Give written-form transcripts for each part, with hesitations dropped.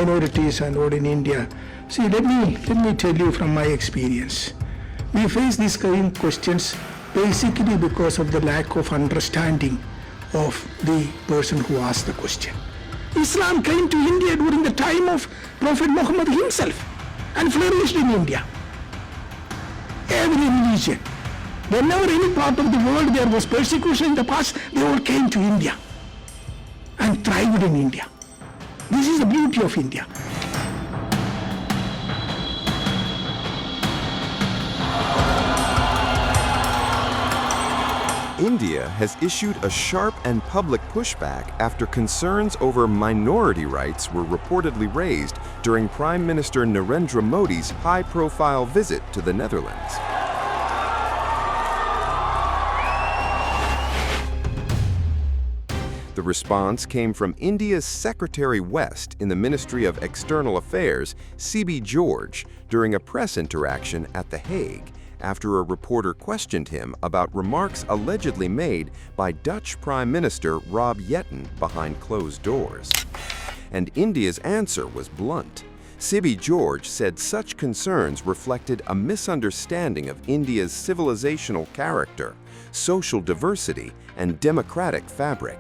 minorities and all in India. See, let me tell you from my experience. We face these kind of questions basically because of the lack of understanding of the person who asked the question. Islam came to India during the time of Prophet Muhammad himself and flourished in India. Every religion, whenever any part of the world there was persecution in the past, they all came to India and thrived in India. This is the beauty of India. India has issued a sharp and public pushback after concerns over minority rights were reportedly raised during Prime Minister Narendra Modi's high-profile visit to the Netherlands. The response came from India's Secretary West in the Ministry of External Affairs, Sibi during a press interaction at The Hague, after a reporter questioned him about remarks allegedly made by Dutch Prime Minister Rob Jetten behind closed doors. And India's answer was blunt. Sibi said such concerns reflected a misunderstanding of India's civilisational character, social diversity, and democratic fabric.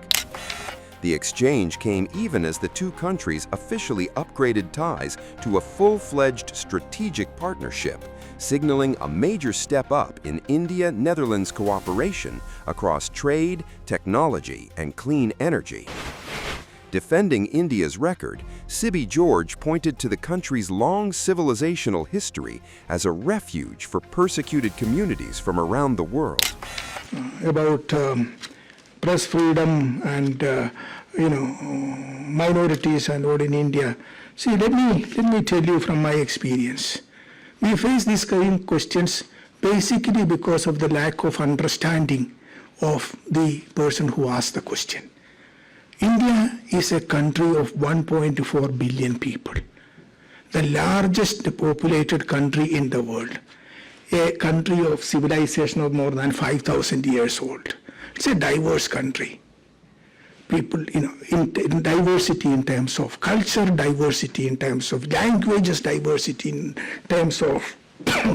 The exchange came even as the two countries officially upgraded ties to a full-fledged strategic partnership, signaling a major step up in India-Netherlands cooperation across trade, technology, and clean energy. Defending India's record, Sibi pointed to the country's long civilisational history as a refuge for persecuted communities from around the world. About press freedom and minorities and all in India. See, let me tell you from my experience. We face these kind of questions basically because of the lack of understanding of the person who asked the question. India is a country of 1.4 billion people, the largest populated country in the world, a country of civilization of more than 5,000 years old. It's a diverse country. People, in diversity in terms of culture, diversity in terms of languages, diversity in terms of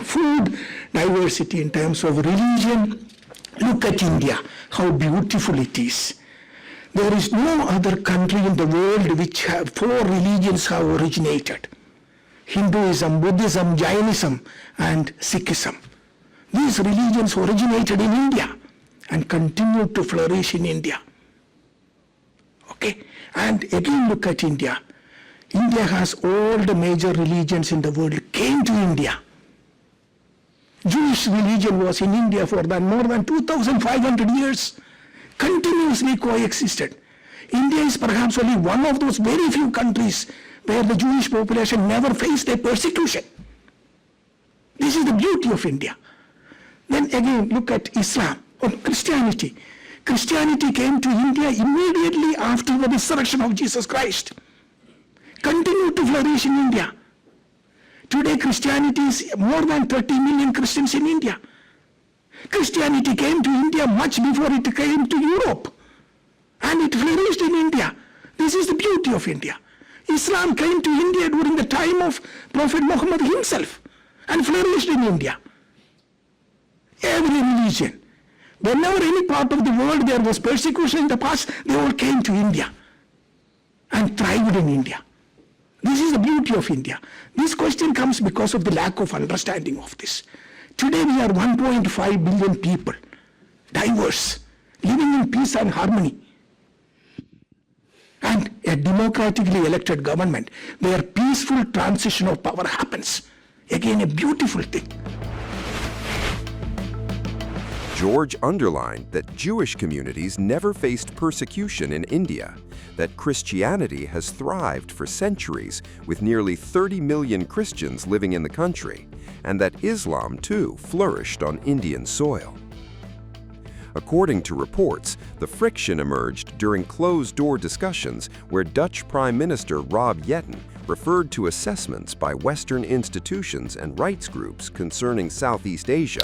food, diversity in terms of religion. Look at India, how beautiful it is. There is no other country in the world which have 4 religions have originated. Hinduism, Buddhism, Jainism, and Sikhism. These religions originated in India and continue to flourish in India. Okay, and again look at India. India has all the major religions in the world came to India. Jewish religion was in India for more than 2,500 years, continuously coexisted. India is perhaps only one of those very few countries where the Jewish population never faced a persecution. This is the beauty of India. Then again look at Islam or Christianity. Christianity came to India immediately after the resurrection of Jesus Christ. Continued to flourish in India. Today Christianity is more than 30 million Christians in India. Christianity came to India much before it came to Europe. And it flourished in India. This is the beauty of India. Islam came to India during the time of Prophet Muhammad himself and flourished in India. Every religion, whenever any part of the world there was persecution in the past, they all came to India and thrived in India. This is the beauty of India. This question comes because of the lack of understanding of this. Today we are 1.5 billion people, diverse, living in peace and harmony. And a democratically elected government where peaceful transition of power happens. Again, a beautiful thing. George underlined that Jewish communities never faced persecution in India, that Christianity has thrived for centuries with nearly 30 million Christians living in the country, and that Islam, too, flourished on Indian soil. According to reports, the friction emerged during closed-door discussions where Dutch Prime Minister Rob Jetten referred to assessments by Western institutions and rights groups concerning Southeast Asia.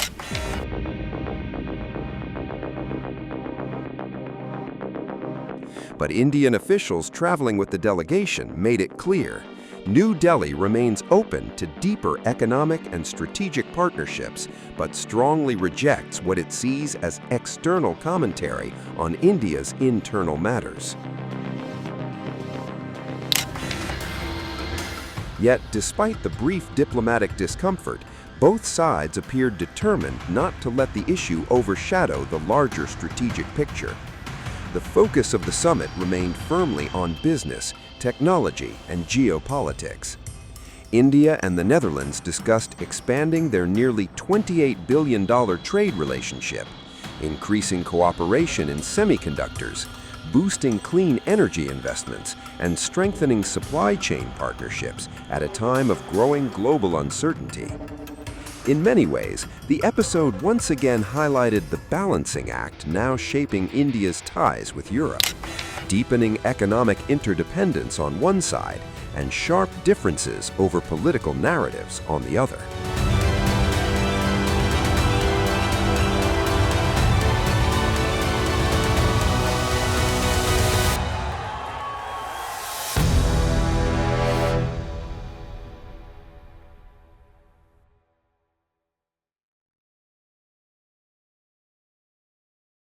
But Indian officials traveling with the delegation made it clear New Delhi remains open to deeper economic and strategic partnerships, but strongly rejects what it sees as external commentary on India's internal matters. Yet, despite the brief diplomatic discomfort, both sides appeared determined not to let the issue overshadow the larger strategic picture. The focus of the summit remained firmly on business, technology, and geopolitics. India and the Netherlands discussed expanding their nearly $28 billion trade relationship, increasing cooperation in semiconductors, boosting clean energy investments, and strengthening supply chain partnerships at a time of growing global uncertainty. In many ways, the episode once again highlighted the balancing act now shaping India's ties with Europe, deepening economic interdependence on one side and sharp differences over political narratives on the other.